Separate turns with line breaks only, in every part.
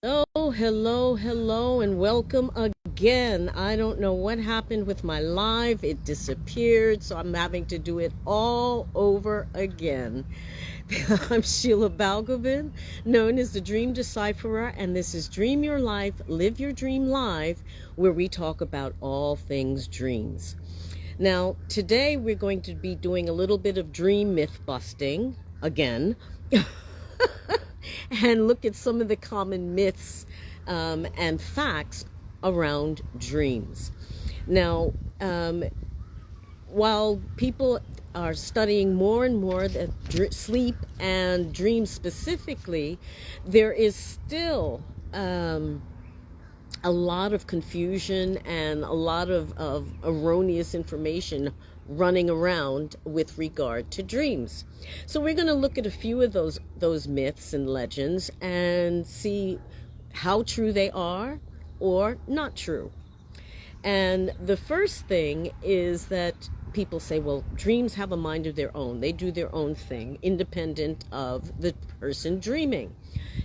Oh, hello, hello, and welcome again. I don't know what happened with my live. It disappeared, so I'm having to do it all over again. I'm Sheila Balgovin, known as the Dream Decipherer, and this is Dream Your Life, Live Your Dream Live, where we talk about all things dreams. Now, today we're going to be doing a little bit of dream myth busting again. And look at some of the common myths and facts around dreams. Now, while people are studying more and more that sleep and dreams specifically, there is still a lot of confusion and a lot of erroneous information running around with regard to dreams. So we're going to look at a few of those myths and legends and see how true they are or not true. And the first thing is that people say, well, dreams have a mind of their own. They do their own thing, independent of the person dreaming.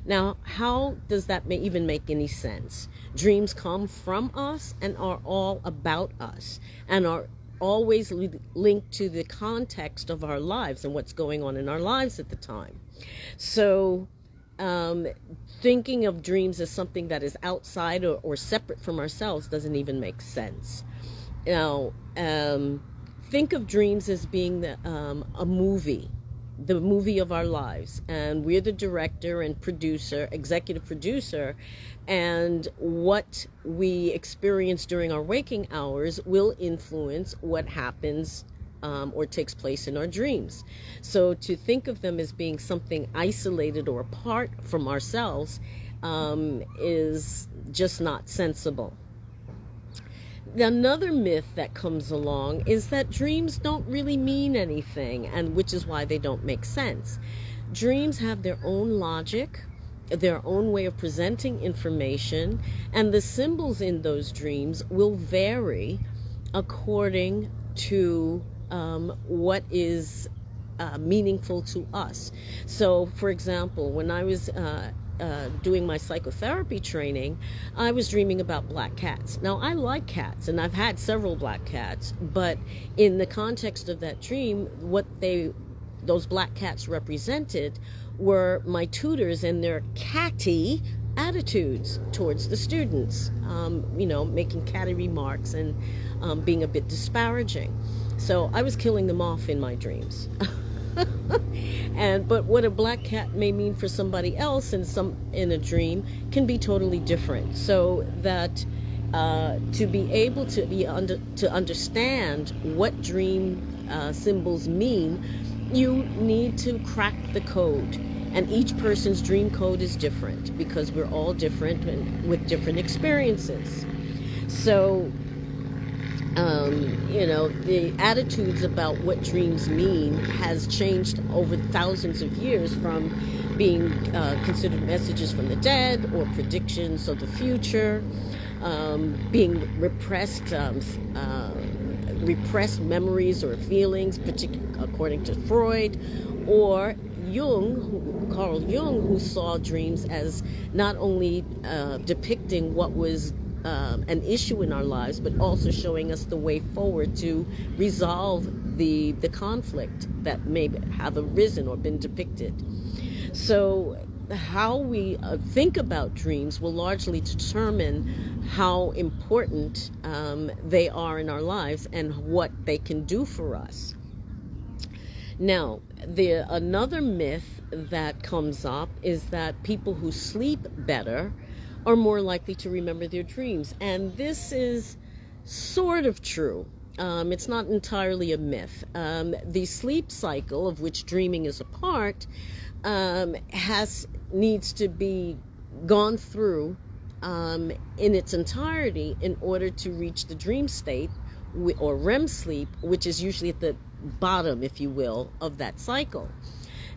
Now, how does that even make any sense? Dreams come from us and are all about us and are always linked to the context of our lives and what's going on in our lives at the time. So thinking of dreams as something that is outside or separate from ourselves doesn't even make sense. Now, think of dreams as being a movie, the movie of our lives, and we're the director and producer, executive producer, and what we experience during our waking hours will influence what happens or takes place in our dreams. So to think of them as being something isolated or apart from ourselves is just not sensible. Another myth that comes along is that dreams don't really mean anything, and which is why they don't make sense. Dreams have their own logic, their own way of presenting information, and the symbols in those dreams will vary according to what is meaningful to us. So, for example, when I was doing my psychotherapy training, I was dreaming about black cats. Now, I like cats, and I've had several black cats, but in the context of that dream, what those black cats represented were my tutors and their catty attitudes towards the students, making catty remarks and being a bit disparaging. So I was killing them off in my dreams. But what a black cat may mean for somebody else in a dream can be totally different. So that to be able to understand what dream symbols mean, you need to crack the code. And each person's dream code is different because we're all different and with different experiences. So the attitudes about what dreams mean has changed over thousands of years, from being considered messages from the dead or predictions of the future, being repressed memories or feelings, according to Freud, or Carl Jung, who saw dreams as not only depicting what was an issue in our lives, but also showing us the way forward to resolve the conflict that may have arisen or been depicted. So how we think about dreams will largely determine how important they are in our lives and what they can do for us. Now, another myth that comes up is that people who sleep better are more likely to remember their dreams. And this is sort of true. It's not entirely a myth. The sleep cycle, of which dreaming is a part, needs to be gone through in its entirety in order to reach the dream state, or REM sleep, which is usually at the bottom, if you will, of that cycle.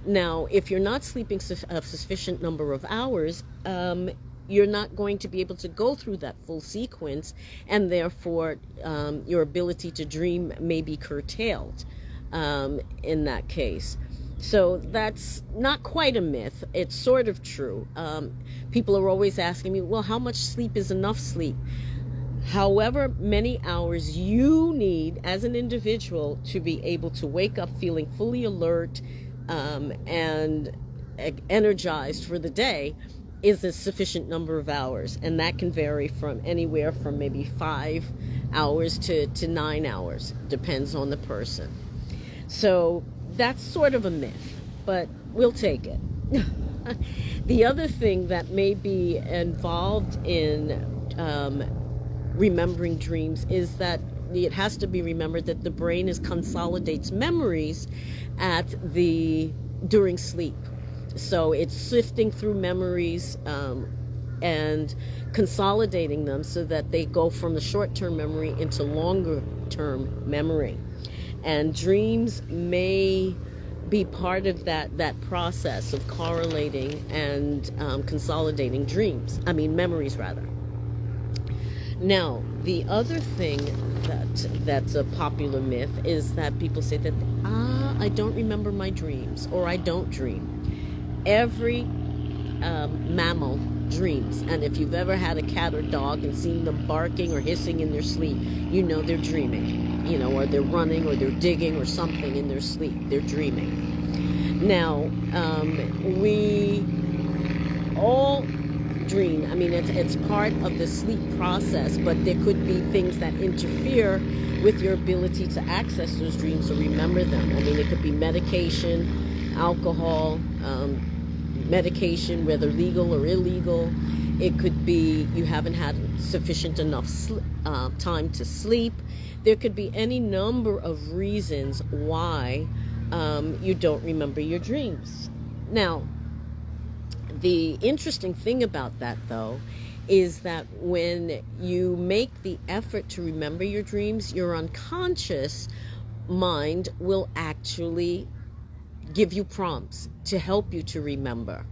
Now, if you're not sleeping a sufficient number of hours, you're not going to be able to go through that full sequence, and therefore your ability to dream may be curtailed in that case. So that's not quite a myth. It's sort of true. People are always asking me, well, how much sleep is enough sleep? However many hours you need as an individual to be able to wake up feeling fully alert and energized for the day is a sufficient number of hours. And that can vary from anywhere from maybe 5 hours to 9 hours. Depends on the person. So that's sort of a myth, but we'll take it. The other thing that may be involved in remembering dreams is that it has to be remembered that the brain consolidates memories during sleep. So it's sifting through memories and consolidating them so that they go from the short-term memory into longer-term memory. And dreams may be part of that process of correlating and consolidating memories rather. Now, the other thing that's a popular myth is that people say that, I don't remember my dreams, or I don't dream. Every mammal dreams, and if you've ever had a cat or dog and seen them barking or hissing in their sleep, you know they're dreaming, or they're running or they're digging or something in their sleep. They're dreaming. Now, we all dream. I mean, it's part of the sleep process, but there could be things that interfere with your ability to access those dreams or remember them. I mean, it could be medication, alcohol, medication, whether legal or illegal. It could be you haven't had sufficient enough time to sleep. There could be any number of reasons why you don't remember your dreams. Now, the interesting thing about that, though, is that when you make the effort to remember your dreams, your unconscious mind will actually give you prompts to help you to remember.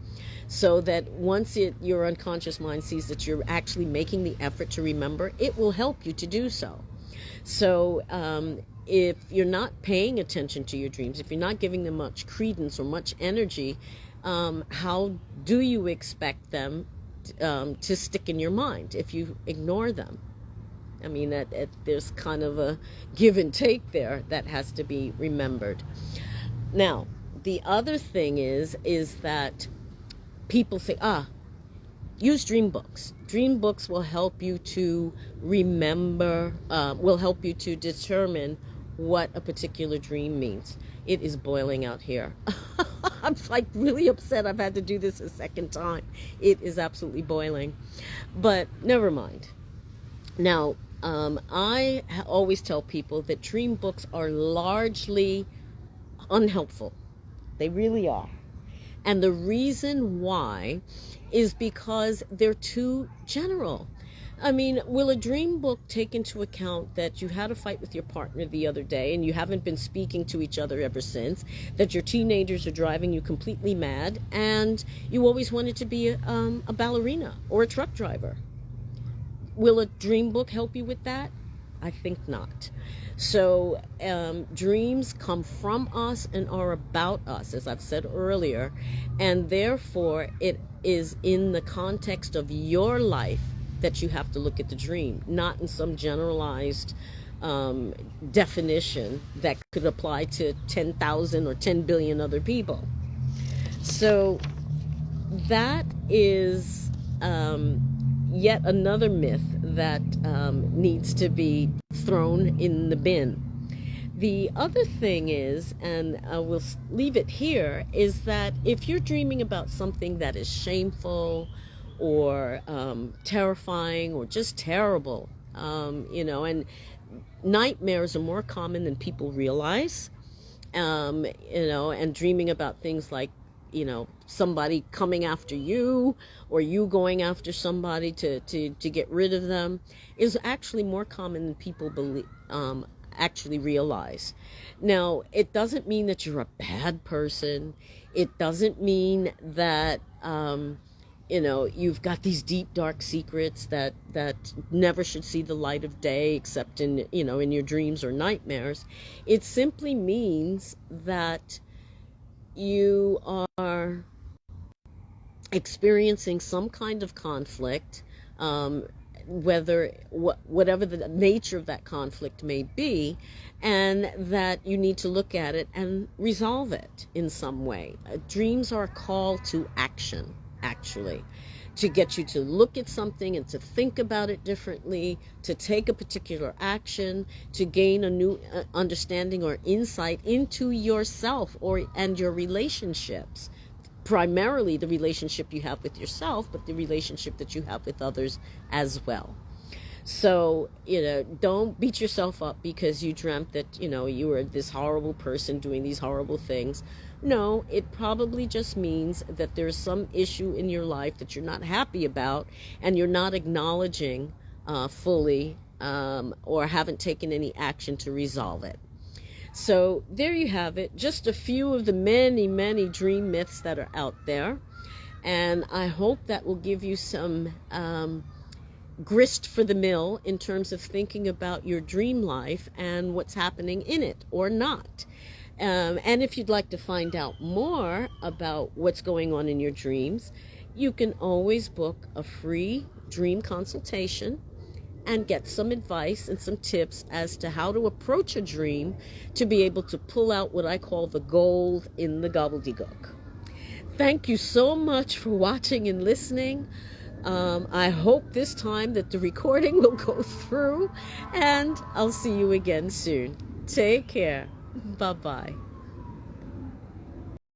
So that once your unconscious mind sees that you're actually making the effort to remember, it will help you to do so. So if you're not paying attention to your dreams, if you're not giving them much credence or much energy, how do you expect them to stick in your mind if you ignore them? I mean, there's kind of a give and take there that has to be remembered. Now, the other thing is that people say, use dream books. Dream books will help you to remember, will help you to determine what a particular dream means. It is boiling out here. I'm like really upset I've had to do this a second time. It is absolutely boiling. But never mind. Now, I always tell people that dream books are largely unhelpful. They really are. And the reason why is because they're too general. I mean, will a dream book take into account that you had a fight with your partner the other day and you haven't been speaking to each other ever since, that your teenagers are driving you completely mad, and you always wanted to be a ballerina or a truck driver? Will a dream book help you with that? I think not. So dreams come from us and are about us, as I've said earlier, and therefore it is in the context of your life that you have to look at the dream, not in some generalized definition that could apply to 10,000 or 10 billion other people. So that is yet another myth that needs to be thrown in the bin. The other thing is, and we'll leave it here, is that if you're dreaming about something that is shameful or terrifying or just terrible, and nightmares are more common than people realize, and dreaming about things like, somebody coming after you or you going after somebody to get rid of them is actually more common than people actually realize. Now, it doesn't mean that you're a bad person. It doesn't mean that you've got these deep, dark secrets that never should see the light of day except in your dreams or nightmares. It simply means that you are experiencing some kind of conflict, whatever the nature of that conflict may be, and that you need to look at it and resolve it in some way. Dreams are a call to action, actually, to get you to look at something and to think about it differently, to take a particular action, to gain a new understanding or insight into yourself and your relationships. Primarily the relationship you have with yourself, but the relationship that you have with others as well. So, don't beat yourself up because you dreamt that, you were this horrible person doing these horrible things. No, it probably just means that there's some issue in your life that you're not happy about and you're not acknowledging fully, or haven't taken any action to resolve it. So there you have it, just a few of the many, many dream myths that are out there. And I hope that will give you some grist for the mill in terms of thinking about your dream life and what's happening in it or not. And if you'd like to find out more about what's going on in your dreams, you can always book a free dream consultation and get some advice and some tips as to how to approach a dream to be able to pull out what I call the gold in the gobbledygook. Thank you so much for watching and listening. I hope this time that the recording will go through, and I'll see you again soon. Take care. Bye-bye.